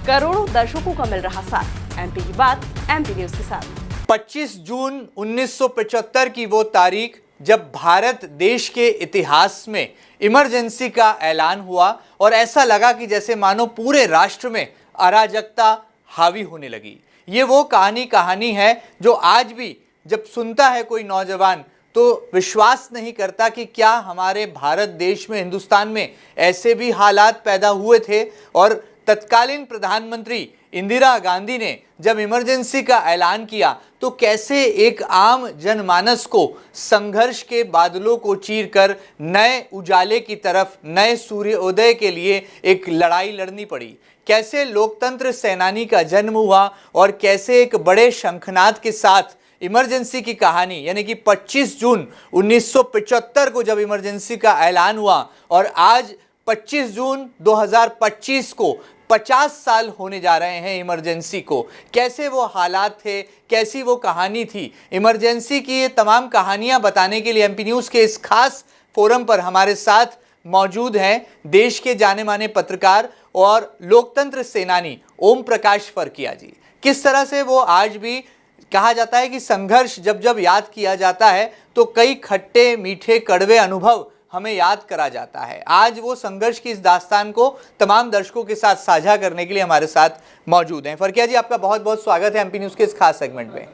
करोड़ों दर्शकों का मिल रहा साथ। एमपी की बात एमपी न्यूज के साथ। 25 जून 1975 की वो तारीख जब भारत देश के इतिहास में इमरजेंसी का ऐलान हुआ और ऐसा लगा कि जैसे मानो पूरे राष्ट्र में अराजकता हावी होने लगी। ये वो कहानी है जो आज भी जब सुनता है कोई नौजवान तो विश्वास नहीं करता कि क्या हमारे भारत देश में, हिंदुस्तान में ऐसे भी हालात पैदा हुए थे। और तत्कालीन प्रधानमंत्री इंदिरा गांधी ने जब इमरजेंसी का ऐलान किया तो कैसे एक आम जनमानस को संघर्ष के बादलों को चीरकर नए उजाले की तरफ, नए सूर्योदय के लिए एक लड़ाई लड़नी पड़ी। कैसे लोकतंत्र सेनानी का जन्म हुआ और कैसे एक बड़े शंखनाद के साथ इमरजेंसी की कहानी, यानी कि 25 जून 1975 को जब इमरजेंसी का ऐलान हुआ और आज 25 जून 2025 को 50 साल होने जा रहे हैं इमरजेंसी को। कैसे वो हालात थे, कैसी वो कहानी थी। इमरजेंसी की ये तमाम कहानियां बताने के लिए एमपी न्यूज़ के इस खास फोरम पर हमारे साथ मौजूद हैं देश के जाने माने पत्रकार और लोकतंत्र सेनानी ओम प्रकाश फरकिया जी। किस तरह से वो आज भी कहा जाता है कि संघर्ष जब जब याद किया जाता है तो कई खट्टे मीठे कड़वे अनुभव हमें याद करा जाता है। आज वो संघर्ष की इस दास्तान को तमाम दर्शकों के साथ साझा करने के लिए हमारे साथ मौजूद हैं। फरकिया जी, आपका बहुत बहुत स्वागत है एमपी न्यूज़ के इस खास सेगमेंट में।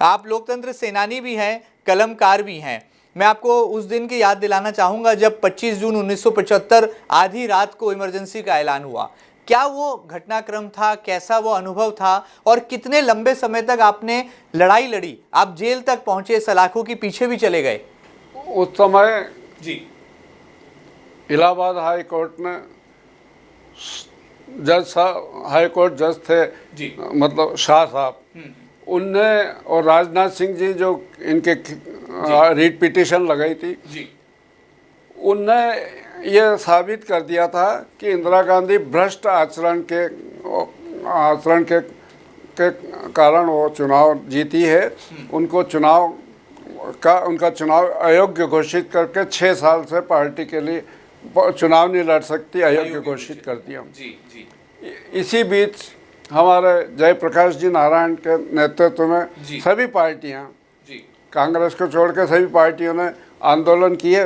आप लोकतंत्र सेनानी भी हैं, कलमकार भी हैं। मैं आपको उस दिन की याद दिलाना चाहूँगा जब 25 जून 1975 आधी रात को इमरजेंसी का ऐलान हुआ। क्या वो घटनाक्रम था, कैसा वो अनुभव था और कितने लंबे समय तक आपने लड़ाई लड़ी? आप जेल तक पहुंचे, सलाखों के पीछे भी चले गए। उस समय जी, इलाहाबाद हाई कोर्ट में जज साहब, हाई कोर्ट जज थे जी, मतलब शाह साहब, उनने और राजनाथ सिंह जी जो इनके रीट पिटीशन लगाई थी जी, उनने ये साबित कर दिया था कि इंदिरा गांधी भ्रष्ट आचरण के कारण वो चुनाव जीती है। उनका चुनाव अयोग्य घोषित करके 6 साल से पार्टी के लिए चुनाव नहीं लड़ सकती, अयोग्य घोषित कर दिया। जी, जी, इसी बीच हमारे जयप्रकाश जी नारायण के नेतृत्व में सभी पार्टियां, कांग्रेस को छोड़ के सभी पार्टियों ने आंदोलन किए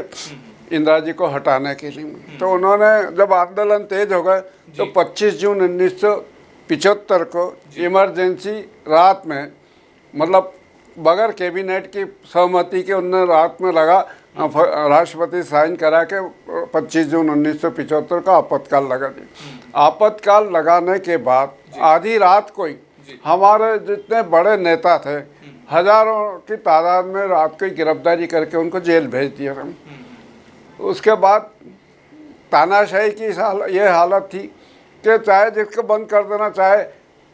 इंदिरा जी को हटाने के लिए। तो उन्होंने जब आंदोलन तेज हो गए तो 25 जून 1975 को इमरजेंसी रात में, मतलब बगैर कैबिनेट की सहमति के उन्होंने रात में लगा राष्ट्रपति साइन करा के 25 जून 1975 का आपातकाल लगा दिया। आपातकाल लगाने के बाद आधी रात को ही हमारे जितने बड़े नेता थे हजारों की तादाद में रात को ही गिरफ्तारी करके उनको जेल भेज दिया था। उसके बाद तानाशाही की ये हालत थी कि चाहे जिसको बंद कर देना, चाहे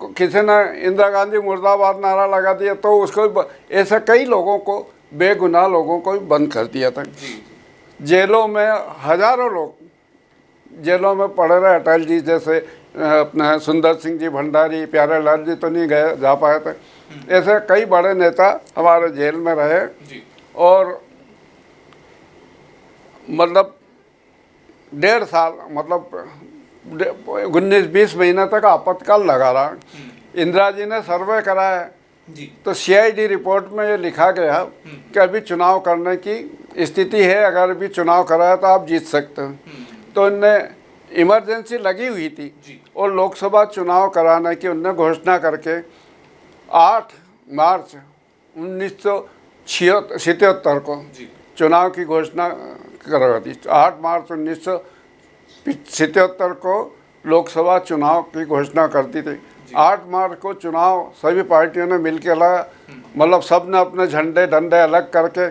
किसी ने इंदिरा गांधी मुर्दाबाद नारा लगा दिया तो उसको, ऐसे कई लोगों को, बेगुनाह लोगों को भी बंद कर दिया था। जेलों में हजारों लोग जेलों में पड़े रहे। अटल जी जैसे, अपने सुंदर सिंह जी भंडारी, प्यारेलाल जी तो नहीं गए, जा पाए थे। ऐसे कई बड़े नेता हमारे जेल में रहे और मतलब 1.5 साल, मतलब 19-20 महीने तक आपातकाल लगा रहा। इंदिरा जी ने सर्वे कराया तो CID रिपोर्ट में ये लिखा गया कि अभी चुनाव करने की स्थिति है, अगर अभी चुनाव कराया तो आप जीत सकते हो। तो इनने इमरजेंसी लगी हुई थी और लोकसभा चुनाव कराने की उनने घोषणा करके 8 मार्च 1976 को चुनाव की घोषणा करवा दी। 8 मार्च 1977 को लोकसभा चुनाव की घोषणा करती थी। 8 मार्च को चुनाव सभी पार्टियों ने मिलकर लगा, मतलब सब ने अपने झंडे डंडे अलग करके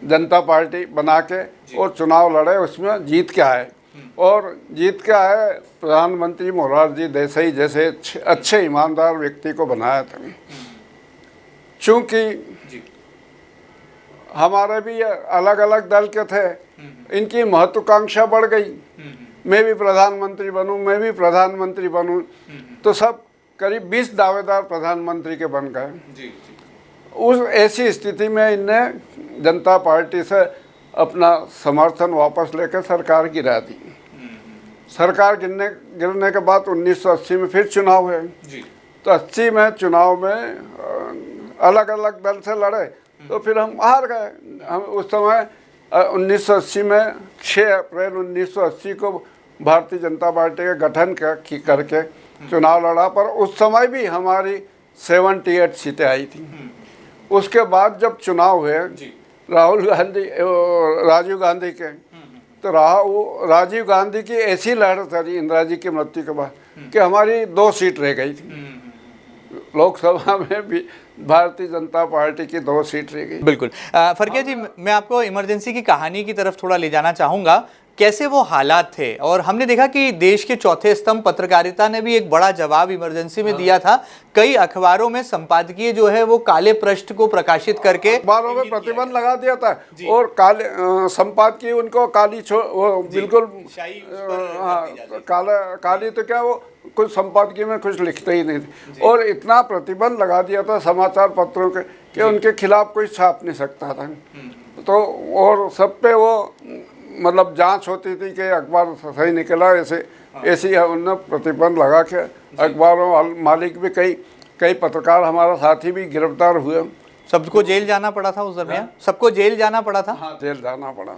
जनता पार्टी बना के और चुनाव लड़े, उसमें जीत के आए। और जीत के आए प्रधानमंत्री मोरारजी देसाई जैसे अच्छे ईमानदार व्यक्ति को बनाया था। चूँकि हमारे भी अलग अलग दल के थे, इनकी महत्वाकांक्षा बढ़ गई, मैं भी प्रधानमंत्री बनूं, मैं भी प्रधानमंत्री बनूं, तो सब करीब 20 दावेदार प्रधानमंत्री के बन गए। उस ऐसी स्थिति में इनने जनता पार्टी से अपना समर्थन वापस लेकर सरकार गिरा दी। सरकार गिरने के बाद 1980 में फिर चुनाव हुए जी। तो 80 में चुनाव में अलग अलग दल से लड़े तो फिर हम हार गए। हम उस समय 1980 में 6 अप्रैल 1980 को भारतीय जनता पार्टी का गठन करके चुनाव लड़ा, पर उस समय भी हमारी 78 सीटें आई थी। उसके बाद जब चुनाव हुए राजीव गांधी के, तो राजीव गांधी की ऐसी लहर चली इंदिरा जी की मृत्यु के बाद कि हमारी 2 सीट रह गई थी। लोकसभा में भी भारतीय जनता पार्टी की 2 सीट रह गई। बिल्कुल। फरकिया जी, मैं आपको इमरजेंसी की कहानी की तरफ थोड़ा ले जाना चाहूँगा। कैसे वो हालात थे, और हमने देखा कि देश के चौथे स्तंभ पत्रकारिता ने भी एक बड़ा जवाब इमरजेंसी में दिया था। कई अखबारों में संपादकीय जो है वो काले पृष्ठ को प्रकाशित करके अखबारों में प्रतिबंध लगा दिया था, और काले संपादकीय उनको काली वो बिल्कुल काली तो क्या, वो कुछ संपादकीय में कुछ लिखते ही नहीं थे, और इतना प्रतिबंध लगा दिया था समाचार पत्रों के कि उनके खिलाफ कोई छाप नहीं सकता था। तो और सब पे वो मतलब जांच होती थी कि अखबार सही निकला, ऐसे उन्होंने प्रतिबंध लगा के अखबारों मालिक भी कई पत्रकार हमारा साथी भी गिरफ्तार हुए। सबको जेल जाना पड़ा था उस दरमियान? सबको जेल जाना पड़ा था? हाँ, जेल जाना पड़ा।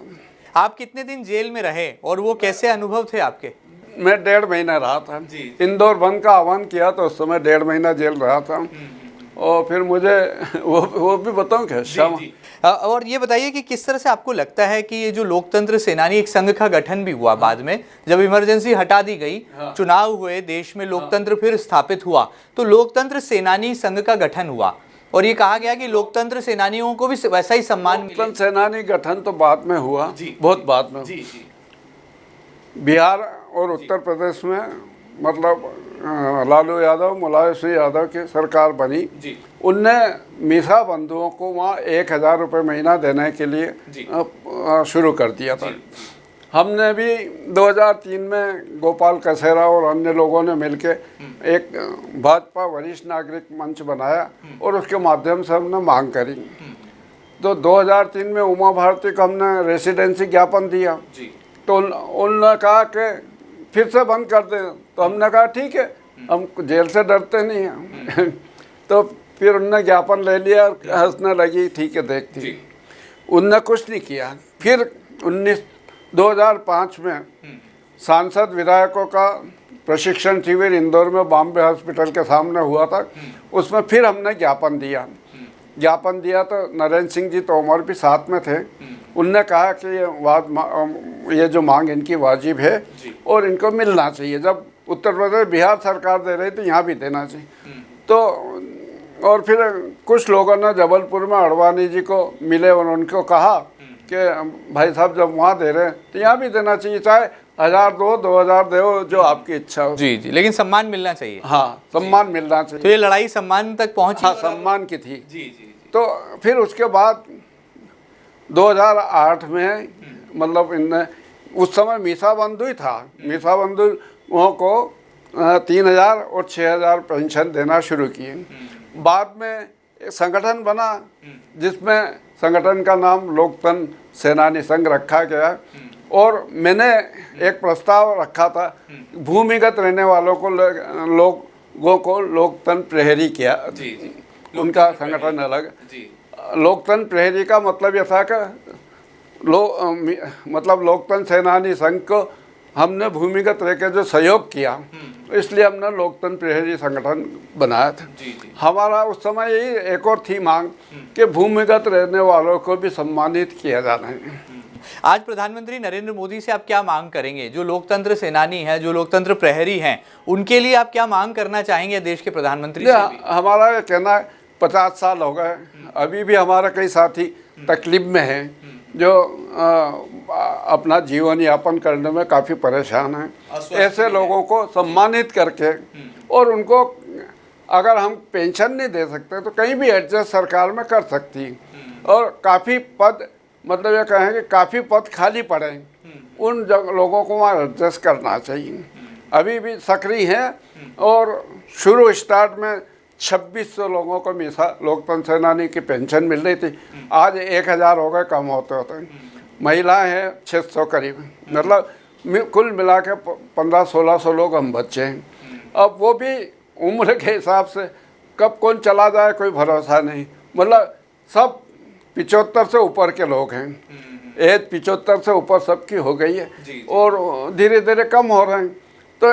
आप कितने दिन जेल में रहे और वो कैसे अनुभव थे आपके? मैं 1.5 महीना रहा था। इंदौर बंद का आह्वान किया तो उस समय 1.5 महीना जेल रहा था। और फिर मुझे वो भी बताऊं क्या? और ये बताइए कि किस तरह से आपको लगता है कि ये जो लोकतंत्र सेनानी एक संघ का गठन भी हुआ बाद में, जब इमरजेंसी हटा दी गई, चुनाव हुए, देश में लोकतंत्र फिर स्थापित हुआ, तो लोकतंत्र सेनानी संघ का गठन हुआ और ये कहा गया कि लोकतंत्र सेनानियों को भी वैसा ही सम्मान। लोकतंत्र सेनानी गठन तो बाद में हुआ, बहुत बाद में। बिहार और उत्तर प्रदेश में मतलब लालू यादव, मुलायम सिंह यादव की सरकार बनी। उनने मीसा बंधुओं को वहाँ 1000 रुपये महीना देने के लिए शुरू कर दिया था। हमने भी 2003 में गोपाल कसेरा और अन्य लोगों ने मिलकर एक भाजपा वरिष्ठ नागरिक मंच बनाया और उसके माध्यम से हमने मांग करी। तो 2003 में उमा भारती को हमने रेसिडेंसी ज्ञापन दिया, तो उन्होंने कहा कि फिर से बंद कर दें। तो हमने कहा ठीक है, हम जेल से डरते नहीं हैं। तो फिर उनने ज्ञापन ले लिया और हंसने लगी, ठीक है देखती। उनने कुछ नहीं किया। फिर 2005 में सांसद विधायकों का प्रशिक्षण शिविर इंदौर में बॉम्बे हॉस्पिटल के सामने हुआ था, उसमें फिर हमने ज्ञापन दिया तो नरेंद्र सिंह जी तोमर भी साथ में थे। उनने कहा कि ये जो मांग इनकी वाजिब है और इनको मिलना चाहिए। जब उत्तर प्रदेश बिहार सरकार दे रही थी, यहाँ भी देना चाहिए। तो और फिर कुछ लोगों ने जबलपुर में अडवाणी जी को मिले और उनको कहा कि भाई साहब जब वहाँ दे रहे हैं तो यहाँ भी देना चाहिए, चाहे 1000 दो, 2000 दो, जो आपकी इच्छा हो। जी, लेकिन सम्मान मिलना चाहिए। हाँ, सम्मान मिलना चाहिए। तो ये लड़ाई सम्मान तक पहुंची। हाँ, सम्मान की थी। तो फिर उसके बाद 2008 में मतलब इनने उस समय मीसा बंधु ही था, मीसा बंधुओं को 3000 और 6000 पेंशन देना शुरू किए। बाद में एक संगठन बना जिसमें संगठन का नाम लोकतंत्र सेनानी संघ रखा गया, और मैंने एक प्रस्ताव रखा था भूमिगत रहने वालों को लोगों को लोकतंत्र प्रहरी किया। उनका संगठन अलग। लोकतंत्र प्रहरी का मतलब यह था कि मतलब लोकतंत्र सेनानी संघ को हमने भूमिगत रह के जो सहयोग किया, इसलिए हमने लोकतंत्र प्रहरी संगठन बनाया था। हमारा उस समय यही एक और थी मांग कि भूमिगत रहने वालों को भी सम्मानित किया जाना है। आज प्रधानमंत्री नरेंद्र मोदी से आप क्या मांग करेंगे? जो लोकतंत्र सेनानी हैं, जो लोकतंत्र प्रहरी हैं, उनके लिए आप क्या मांग करना चाहेंगे देश के प्रधानमंत्री से? हमारा ये कहना है 50 साल हो गए, अभी भी हमारा कई साथी तकलीफ में हैं, जो अपना जीवन यापन करने में काफ़ी परेशान हैं। ऐसे लोगों को सम्मानित करके, और उनको अगर हम पेंशन नहीं दे सकते तो कहीं भी एडजस्ट सरकार में कर सकती, और काफ़ी पद मतलब ये कहें कि काफ़ी पद खाली पड़े, उन लोगों को वहाँ एडजस्ट करना चाहिए। अभी भी सक्रिय हैं, और शुरू स्टार्ट में 2600 लोगों को मीसा लोकतंत्र सेनानी की पेंशन मिल रही थी, आज 1000 हो गए कम होते होते। महिलाएं हैं 600 करीब, मतलब कुल मिला के 1500-1600 लोग हम बच्चे हैं। अब वो भी उम्र के हिसाब से कब कौन चला जाए कोई भरोसा नहीं, मतलब सब 75 से ऊपर के लोग हैं। एज 75 से ऊपर सबकी हो गई है और धीरे धीरे कम हो रहे हैं। तो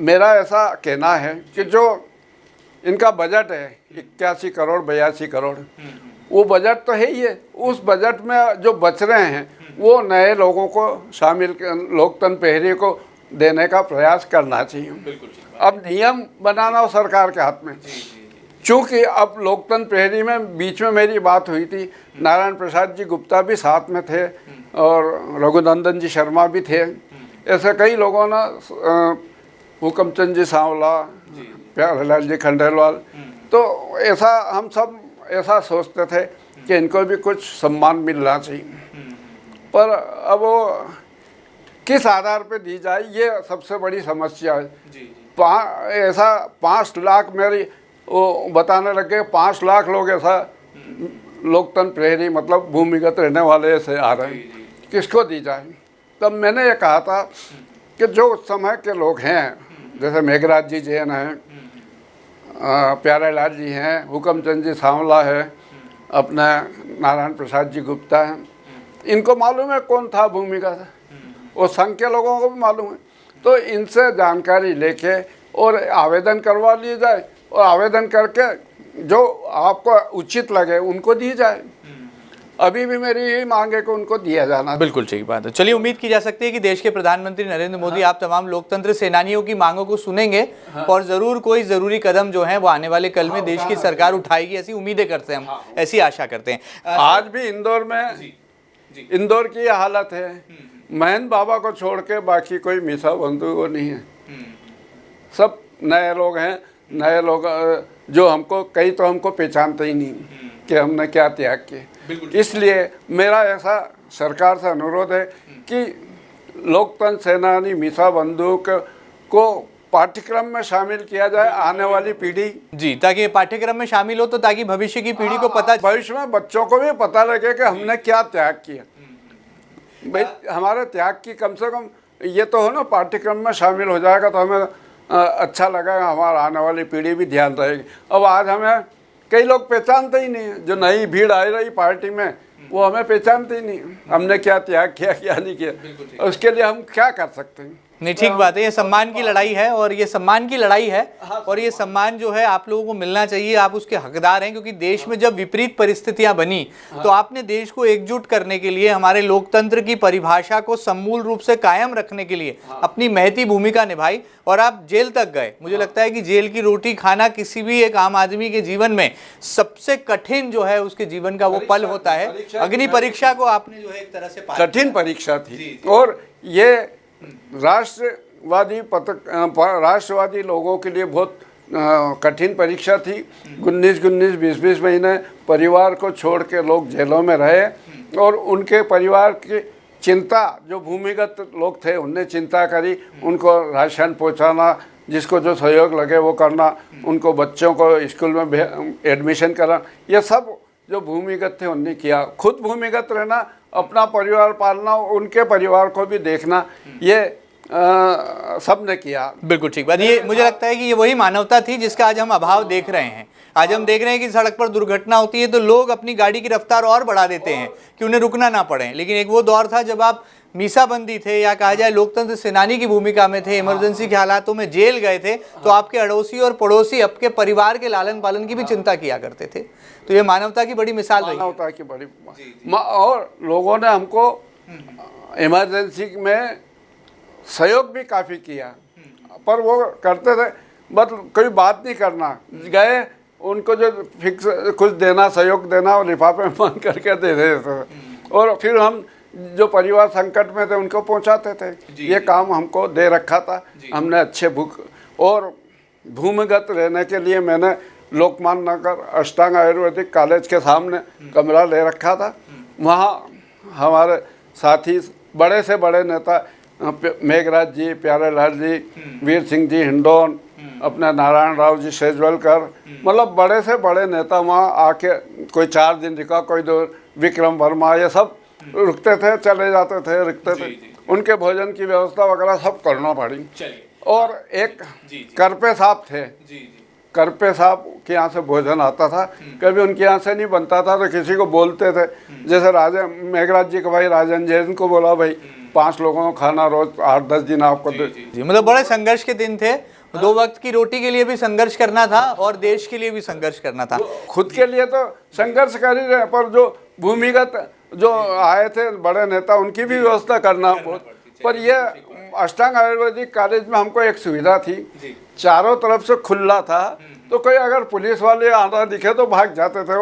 मेरा ऐसा कहना है कि जो इनका बजट है 81 करोड़ 82 करोड़, वो बजट तो है ही है, उस बजट में जो बच रहे हैं वो नए लोगों को शामिल, लोकतंत्र पहरी को देने का प्रयास करना चाहिए। अब नियम बनाना हो सरकार के हाथ में। चूँकि अब लोकतंत्र प्रहरी में बीच में मेरी बात हुई थी, नारायण प्रसाद जी गुप्ता भी साथ में थे और रघुनंदन जी शर्मा भी थे, ऐसे कई लोगों ने, हुकमचंद जी सांवला, प्यारेलाल जी खंडेलवाल, तो ऐसा हम सब ऐसा सोचते थे कि इनको भी कुछ सम्मान मिलना चाहिए। पर अब वो किस आधार पे दी जाए ये सबसे बड़ी समस्या है। ऐसा 5 लाख मेरी वो बताने लगे, 5 लाख लोग ऐसा लोकतंत्र प्रहरी मतलब भूमिगत रहने वाले ऐसे आ रहे हैं, किसको दी जाए। तब मैंने ये कहा था कि जो उस समय के लोग हैं, जैसे मेघराज जी जैन हैं, प्यारेलाल जी हैं, हुकमचंद जी सांवला है, अपना नारायण प्रसाद जी गुप्ता हैं, इनको मालूम है कौन था भूमिगत, और संघ के लोगों को भी मालूम है। तो इनसे जानकारी लेके और आवेदन करवा लिए जाए और आवेदन करके जो आपको उचित लगे उनको दी जाए। अभी भी मेरी यही मांग है कि उनको दिया जाना। बिल्कुल ठीक बात है। चलिए, उम्मीद की जा सकती है कि देश के प्रधानमंत्री नरेंद्र मोदी आप तमाम लोकतंत्र सेनानियों की मांगों को सुनेंगे और जरूर कोई जरूरी कदम जो है वो आने वाले कल में देश की सरकार उठाएगी, ऐसी उम्मीदें करते हैं हम, ऐसी आशा करते हैं। आज भी इंदौर में इंदौर की हालत है, महंत बाबा को छोड़ के बाकी कोई मीसा बंधु को नहीं है, सब नए लोग हैं। नए लोग जो हमको कई तो हमको पहचानते ही नहीं कि हमने क्या त्याग किए। इसलिए मेरा ऐसा सरकार से अनुरोध है कि लोकतंत्र सेनानी मीसा बंधु को पाठ्यक्रम में शामिल किया जाए, आने वाली पीढ़ी जी, ताकि ये पाठ्यक्रम में शामिल हो तो ताकि भविष्य की पीढ़ी को पता, भविष्य में बच्चों को भी पता लगे कि हमने क्या त्याग किया। भाई हमारे त्याग की कम से कम ये तो हो ना, पाठ्यक्रम में शामिल हो जाएगा तो हमें अच्छा लगेगा, हमारा आने वाली पीढ़ी भी ध्यान रहेगी। अब आज हमें कई लोग पहचानते ही नहीं है, जो नई भीड़ आई रही पार्टी में वो हमें पहचानते ही नहीं, हमने क्या त्याग किया क्या नहीं किया, उसके लिए हम क्या कर सकते हैं। नहीं, ठीक बात है। ये सम्मान की लड़ाई है और ये सम्मान की लड़ाई है और ये सम्मान जो है आप लोगों को मिलना चाहिए, आप उसके हकदार हैं। क्योंकि देश में जब विपरीत परिस्थितियां बनी तो आपने देश को एकजुट करने के लिए, हमारे लोकतंत्र की परिभाषा को समूल रूप से कायम रखने के लिए अपनी महती भूमिका निभाई और आप जेल तक गए। मुझे लगता है कि जेल की रोटी खाना किसी भी एक आम आदमी के जीवन में सबसे कठिन जो है उसके जीवन का वो पल होता है। अग्नि परीक्षा को आपने जो है एक तरह से कठिन परीक्षा थी और ये राष्ट्रवादी लोगों के लिए बहुत कठिन परीक्षा थी। 19-20 महीने परिवार को छोड़ के लोग जेलों में रहे और उनके परिवार की चिंता, जो भूमिगत लोग थे उनने चिंता करी, उनको राशन पहुंचाना, जिसको जो सहयोग लगे वो करना, उनको बच्चों को स्कूल में एडमिशन कराना, ये सब जो भूमिगत थे उनने किया। खुद भूमिगत रहना, अपना परिवार पालना, उनके परिवार को भी देखना, ये सब ने किया। बिल्कुल ठीक बात। ये मुझे लगता है कि ये वही मानवता थी जिसका आज हम अभाव देख रहे हैं। आज हम देख रहे हैं कि सड़क पर दुर्घटना होती है तो लोग अपनी गाड़ी की रफ्तार और बढ़ा देते हैं कि उन्हें रुकना ना पड़े। लेकिन एक वो दौर था जब आप मीसाबंदी थे या कहा जाए लोकतंत्र सेनानी की भूमिका में थे, इमरजेंसी के हालातों में जेल गए थे, तो आपके अड़ोसी और पड़ोसी आपके परिवार के लालन पालन की भी चिंता किया करते थे। तो ये मानवता की बड़ी मिसाल रही। मानवता की बड़ी और लोगों ने हमको इमरजेंसी में सहयोग भी काफ़ी किया, पर वो करते थे बस कोई बात नहीं करना, गए उनको जो फिक्स कुछ देना, सहयोग देना और लिफाफे में बंद करके दे देते थे और फिर हम जो परिवार संकट में थे उनको पहुंचाते थे। ये काम हमको दे रखा था, हमने अच्छे भूख और भूमिगत रहने के लिए मैंने लोकमान्य नगर अष्टांग आयुर्वेदिक कॉलेज के सामने कमरा ले रखा था। वहाँ हमारे साथी बड़े से बड़े नेता मेघराज जी, प्यारेलाल जी, वीर सिंह जी हिंडोन, अपना नारायण राव जी सेजवलकर, मतलब बड़े से बड़े नेता वहाँ आके कोई 4 दिन रुका, कोई 2, विक्रम वर्मा, ये सब रुकते थे, चले जाते थे, रुकते थे उनके भोजन की व्यवस्था वगैरह सब करना पड़ी। और एक करपे साहब थे, करपे साहब के यहाँ से भोजन आता था, कभी उनके यहाँ से नहीं बनता था तो किसी को बोलते थे, जैसे राजा मेघराज जी के भाई राजन जैन को बोला भाई 5 लोगों को खाना रोज 8-10 दिन आपको दे। मतलब बड़े संघर्ष के दिन थे, 2 वक्त की रोटी के लिए भी संघर्ष करना था और देश के लिए भी संघर्ष करना था। खुद के लिए तो संघर्ष कर ही रहे, पर जो भूमिगत जो आए थे बड़े नेता उनकी भी व्यवस्था करना बहुत। पर ये अष्टांग आयुर्वेदिक कॉलेज में हमको एक सुविधा थी, चारों तरफ से खुला था, तो कोई अगर पुलिस वाले आना दिखे तो भाग जाते थे।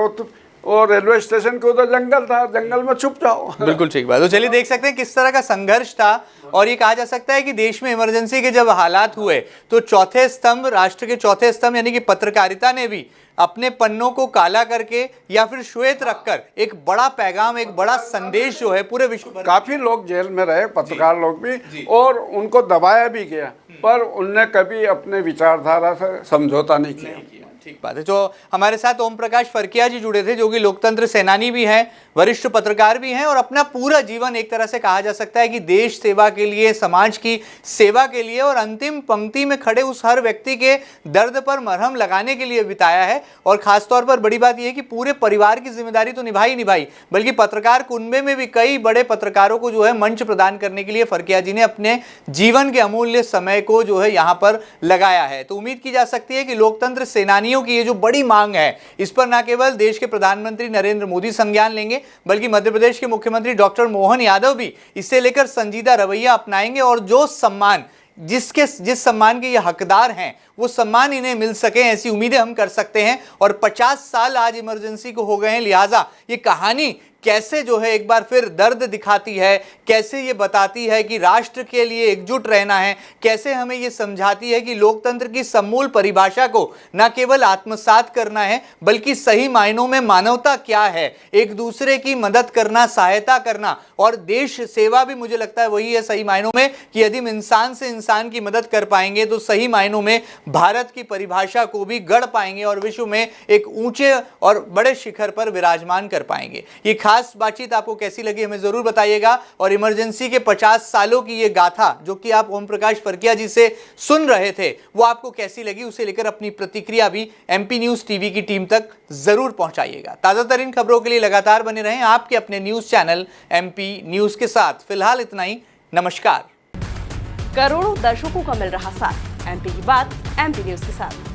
वो रेलवे स्टेशन के उधर जंगल था, जंगल में छुप जाओ। बिल्कुल ठीक बात। तो चलिए देख सकते हैं किस तरह का संघर्ष था। और ये कहा जा सकता है कि देश में इमरजेंसी के जब हालात हुए तो चौथे स्तंभ, राष्ट्र के चौथे स्तंभ यानी कि पत्रकारिता ने भी अपने पन्नों को काला करके या फिर श्वेत रखकर एक बड़ा पैगाम, एक बड़ा संदेश जो है पूरे विश्व भर। काफी लोग जेल में रहे, पत्रकार लोग भी, और उनको दबाया भी गया, पर उनने कभी अपने विचारधारा से समझौता नहीं किया। ठीक बात है। जो हमारे साथ ओम प्रकाश फरकिया जी जुड़े थे, जो कि लोकतंत्र सेनानी भी हैं, वरिष्ठ पत्रकार भी हैं और अपना पूरा जीवन एक तरह से कहा जा सकता है कि देश सेवा के लिए, समाज की सेवा के लिए और अंतिम पंक्ति में खड़े उस हर व्यक्ति के दर्द पर मरहम लगाने के लिए बिताया है। और खासतौर पर बड़ी बात यह है कि पूरे परिवार की जिम्मेदारी तो निभाई, बल्कि पत्रकार कुनबे में भी कई बड़े पत्रकारों को जो है मंच प्रदान करने के लिए फरकिया जी ने अपने जीवन के अमूल्य समय को जो है यहाँ पर लगाया है। तो उम्मीद की जा सकती है कि लोकतंत्र सेनानियों की ये जो बड़ी मांग है, इस पर न केवल देश के प्रधानमंत्री नरेंद्र मोदी संज्ञान लेंगे, बल्कि मध्य प्रदेश के मुख्यमंत्री डॉक्टर मोहन यादव भी इससे लेकर संजीदा रवैया अपनाएंगे और जो सम्मान जिस सम्मान के ये हकदार हैं वो सम्मान इन्हें मिल सके, ऐसी उम्मीदें हम कर सकते हैं। और 50 साल आज इमरजेंसी को हो गए हैं, लिहाजा ये कहानी कैसे जो है एक बार फिर दर्द दिखाती है, कैसे ये बताती है कि राष्ट्र के लिए एकजुट रहना है, कैसे हमें ये समझाती है कि लोकतंत्र की समूल परिभाषा को न केवल आत्मसात करना है, बल्कि सही मायनों में मानवता क्या है, एक दूसरे की मदद करना, सहायता करना और देश सेवा भी मुझे लगता है वही है सही मायनों में कि यदि हम इंसान से इंसान की मदद कर पाएंगे तो सही मायनों में भारत की परिभाषा को भी गढ़ पाएंगे और विश्व में एक ऊंचे और बड़े शिखर पर विराजमान कर पाएंगे। ये खास बातचीत आपको कैसी लगी हमें जरूर बताइएगा। और इमरजेंसी के 50 सालों की ये गाथा जो कि आप ओम प्रकाश फरकिया जी से सुन रहे थे, वो आपको कैसी लगी, उसे लेकर अपनी प्रतिक्रिया भी MP न्यूज टीवी की टीम तक जरूर पहुंचाइएगा। ताजा तरीन खबरों के लिए लगातार बने रहें आपके अपने न्यूज चैनल MP न्यूज के साथ। फिलहाल इतना ही, नमस्कार। करोड़ों दर्शकों का मिल रहा साथ, MP की बात MP न्यूज के साथ।